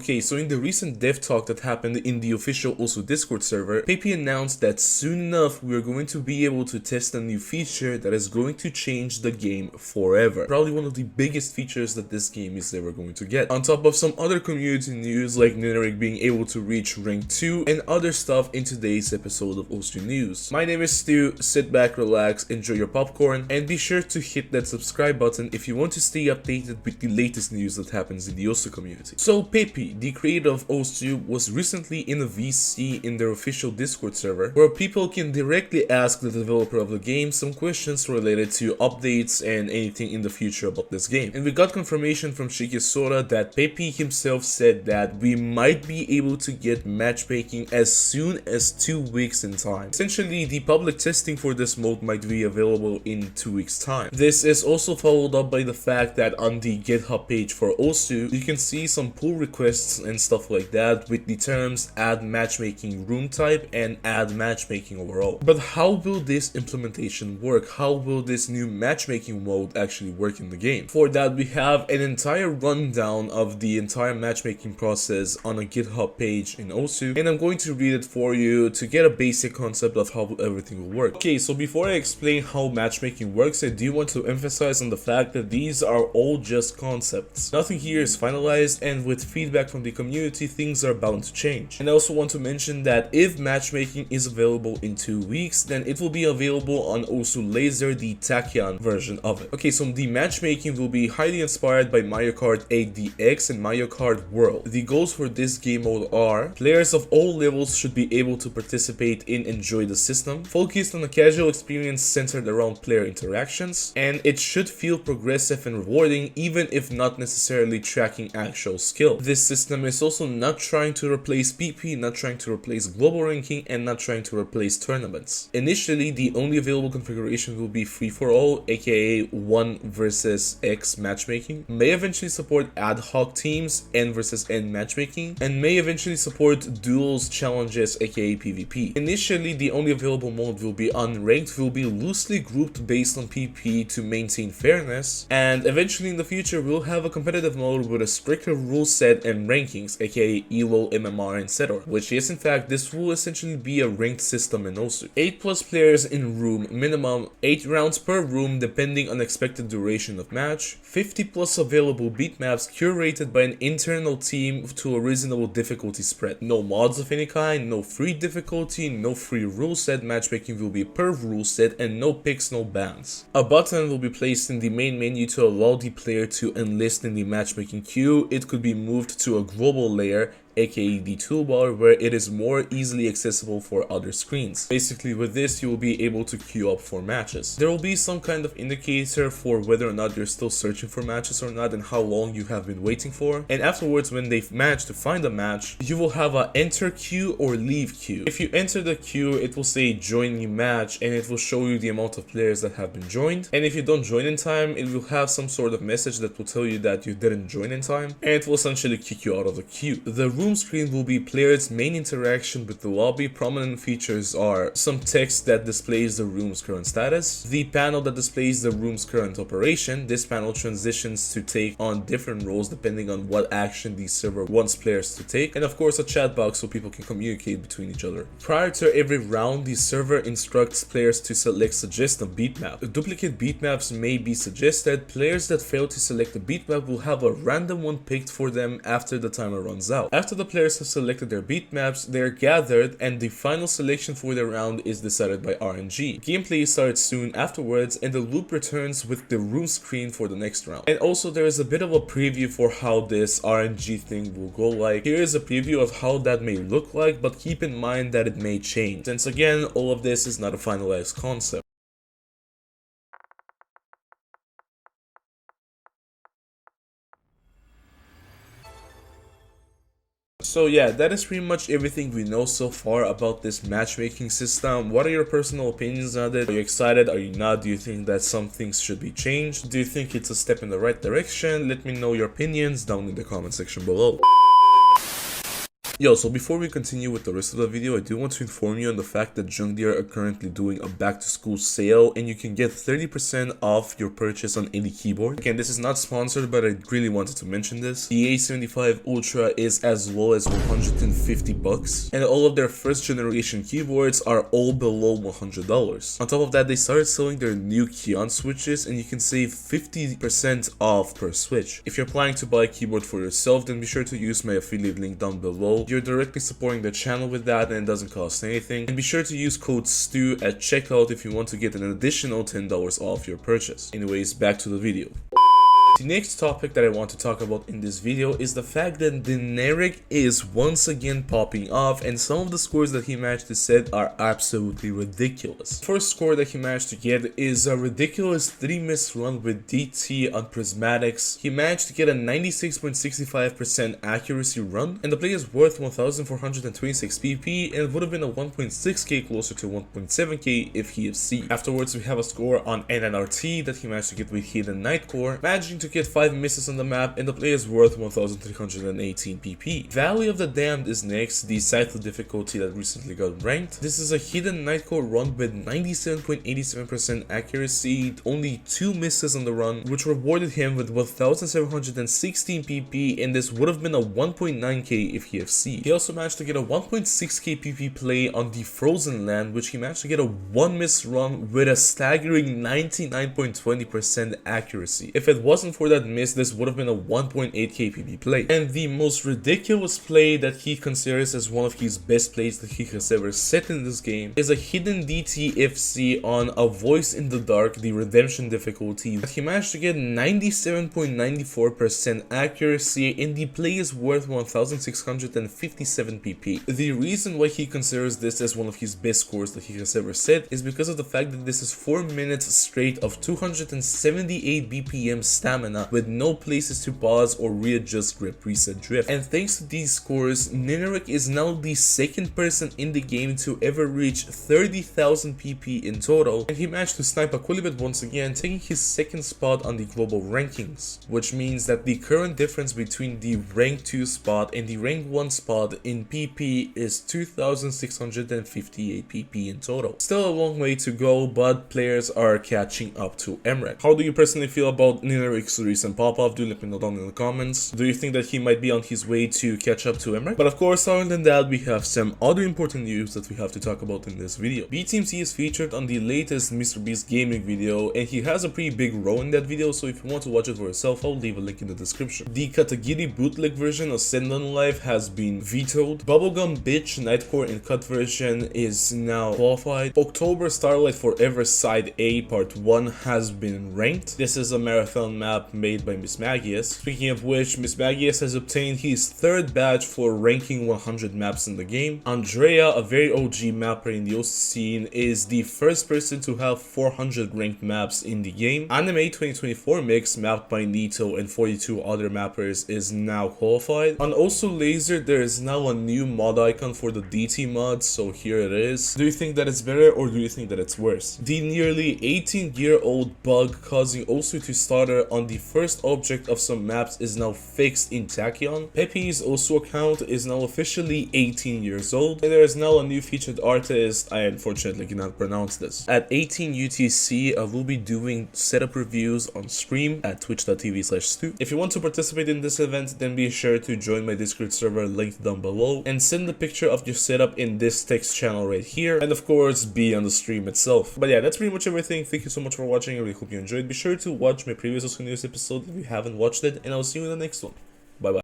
Okay, so in the recent dev talk that happened in the official Osu Discord server, Pepe announced that soon enough we are going to be able to test a new feature that is going to change the game forever. Probably one of the biggest features that this game is ever going to get. On top of some other community news like Ninerik being able to reach rank 2 and other stuff in today's episode of Osu News. My name is Stu, sit back, relax, enjoy your popcorn, and be sure to hit that subscribe button if you want to stay updated with the latest news that happens in the Osu community. So Pepe, the creator of Osu, was recently in a VC in their official Discord server where people can directly ask the developer of the game some questions related to updates and anything in the future about this game. And we got confirmation from Shiki Sora that Pepe himself said that we might be able to get matchmaking as soon as 2 weeks in time. Essentially, the public testing for this mode might be available in 2 weeks time. This is also followed up by the fact that on the GitHub page for Osu, you can see some pull requests and stuff like that with the terms add matchmaking room type and add matchmaking overall. But how will this implementation work? How will this new matchmaking mode actually work in the game? For that, we have an entire rundown of the entire matchmaking process on a GitHub page in Osu, and I'm going to read it for you to get a basic concept of how everything will work. Okay, so before I explain how matchmaking works, I do want to emphasize on the fact that these are all just concepts. Nothing here is finalized, and with feedback from the community, things are bound to change. And I also want to mention that if matchmaking is available in 2 weeks, then it will be available on Osu Laser, the Tachyon version of it. Okay, so the matchmaking will be highly inspired by Mario Kart 8 DX and Mario Kart World. The goals for this game mode are: players of all levels should be able to participate and enjoy the system, focused on a casual experience centered around player interactions, and it should feel progressive and rewarding even if not necessarily tracking actual skill. This system is also not trying to replace PP, not trying to replace global ranking, and not trying to replace tournaments. Initially, the only available configuration will be free for all, aka 1 versus X matchmaking, may eventually support ad hoc teams, N versus N matchmaking, and may eventually support duels, challenges, aka PvP. Initially, the only available mode will be unranked, will be loosely grouped based on PP to maintain fairness, and eventually in the future we'll have a competitive mode with a stricter rule set and rankings, aka ELO, MMR, etc. Which is in fact, this will essentially be a ranked system in Osu. 8+ players in room, minimum 8 rounds per room depending on expected duration of match, 50+ available beat maps curated by an internal team to a reasonable difficulty spread. No mods of any kind, no free difficulty, no free rule set, matchmaking will be per rule set, and no picks, no bans. A button will be placed in the main menu to allow the player to enlist in the matchmaking queue. It could be moved to a global layer, aka the toolbar, where it is more easily accessible for other screens. Basically, with this you will be able to queue up for matches. There will be some kind of indicator for whether or not you're still searching for matches or not, and how long you have been waiting for. And afterwards, when they've matched to find a match, you will have a enter queue or leave queue. If you enter the queue, it will say join new match, and it will show you the amount of players that have been joined. And if you don't join in time, it will have some sort of message that will tell you that you didn't join in time, and it will essentially kick you out of the queue. The room screen will be players' main interaction with the lobby. Prominent features are some text that displays the room's current status, the panel that displays the room's current operation. This panel transitions to take on different roles depending on what action the server wants players to take, and of course a chat box so people can communicate between each other. Prior to every round, the server instructs players to select suggest a beat map. Duplicate beat maps may be suggested. Players that fail to select a beat map will have a random one picked for them after the timer runs out. After the players have selected their beat maps, they are gathered, and the final selection for the round is decided by RNG. Gameplay starts soon afterwards, and the loop returns with the room screen for the next round. And also there is a bit of a preview for how this RNG thing will go like. Here is a preview of how that may look like, but keep in mind that it may change, since again all of this is not a finalized concept. So yeah, that is pretty much everything we know so far about this matchmaking system. What are your personal opinions on it? Are you excited? Are you not? Do you think that some things should be changed? Do you think it's a step in the right direction? Let me know your opinions down in the comment section below. Yo, so before we continue with the rest of the video, I do want to inform you on the fact that Drunkdeer are currently doing a back to school sale and you can get 30% off your purchase on any keyboard. Again, this is not sponsored, but I really wanted to mention this. The A75 Ultra is as low as 150 bucks, and all of their first generation keyboards are all below $100. On top of that, they started selling their new Kion switches and you can save 50% off per switch. If you're planning to buy a keyboard for yourself, then be sure to use my affiliate link down below. You're directly supporting the channel with that and it doesn't cost anything. And be sure to use code STU at checkout if you want to get an additional $10 off your purchase. Anyways, back to the video. The next topic that I want to talk about in this video is the fact that the Ninerik is once again popping off, and some of the scores that he managed to set are absolutely ridiculous. The first score that he managed to get is a ridiculous 3-miss run with DT on prismatics. He managed to get a 96.65% accuracy run, and the play is worth 1426 PP, and it would have been a 1.6k closer to 1.7k if he FC. Afterwards, we have a score on NNRT that he managed to get with Hidden Nightcore, managing to get 5 misses on the map, and the play is worth 1318 PP. Valley of the Damned is next, the cycle difficulty that recently got ranked. This is a Hidden Nightcore run with 97.87% accuracy, only 2 misses on the run, which rewarded him with 1716 PP, and this would have been a 1.9k if he FC. He also managed to get a 1.6k PP play on the Frozen Land, which he managed to get a 1 miss run with a staggering 99.20% accuracy. If it wasn't for that miss, this would have been a 1.8k PP play. And the most ridiculous play that he considers as one of his best plays that he has ever set in this game is a Hidden DT FC on a Voice in the Dark, the Redemption difficulty, that he managed to get 97.94% accuracy, and the play is worth 1657 PP. The reason why he considers this as one of his best scores that he has ever set is because of the fact that this is 4 minutes straight of 278 BPM stamina with no places to pause or readjust grip reset drift. And thanks to these scores, Ninerik is now the second person in the game to ever reach 30,000 PP in total, and he managed to snipe a Quillibet once again, taking his second spot on the global rankings, which means that the current difference between the rank 2 spot and the rank 1 spot in PP is 2658 PP in total. Still a long way to go, but players are catching up to MrBeast. How do you personally feel about Ninerik's recent pop-off? Do let me know down in the comments. Do you think that he might be on his way to catch up to MrBeast? But of course, other than that, we have some other important news that we have to talk about in this video. BTMC is featured on the latest MrBeast gaming video, and he has a pretty big role in that video, so if you want to watch it for yourself, I'll leave a link in the description. The Katagiri bootleg version of Send On Life has been vetoed. Bubblegum Bitch Nightcore and Cut version is now qualified. October Starlight Forever Side A Part 1 has been ranked. This is a marathon map made by Mismagius. Speaking of which, Mismagius has obtained his 3rd badge for ranking 100 maps in the game. Andrea, a very OG mapper in the OC scene, is the first person to have 400 ranked maps in the game. Anime 2024 mix mapped by Nito and 42 other mappers is now qualified. On Osu Laser, there is now a new mod icon for the DT mod, so here it is. Do you think that it's better or do you think that it's worse? The nearly 18-year-old bug causing Osu to stutter on the first object of some maps is now fixed in Tachyon. Pepe's Osu account is now officially 18 years old, and there is now a new featured artist. I unfortunately cannot pronounce this. At 18 UTC, I will be doing setup reviews on stream at twitch.tv/stu. If you want to participate in this event, then be sure to join my Discord server linked down below and send a picture of your setup in this text channel right here, and of course be on the stream itself. But yeah, that's pretty much everything. Thank you so much for watching. I really hope you enjoyed. Be sure to watch my previous Osugame news episode if you haven't watched it, and I'll see you in the next one.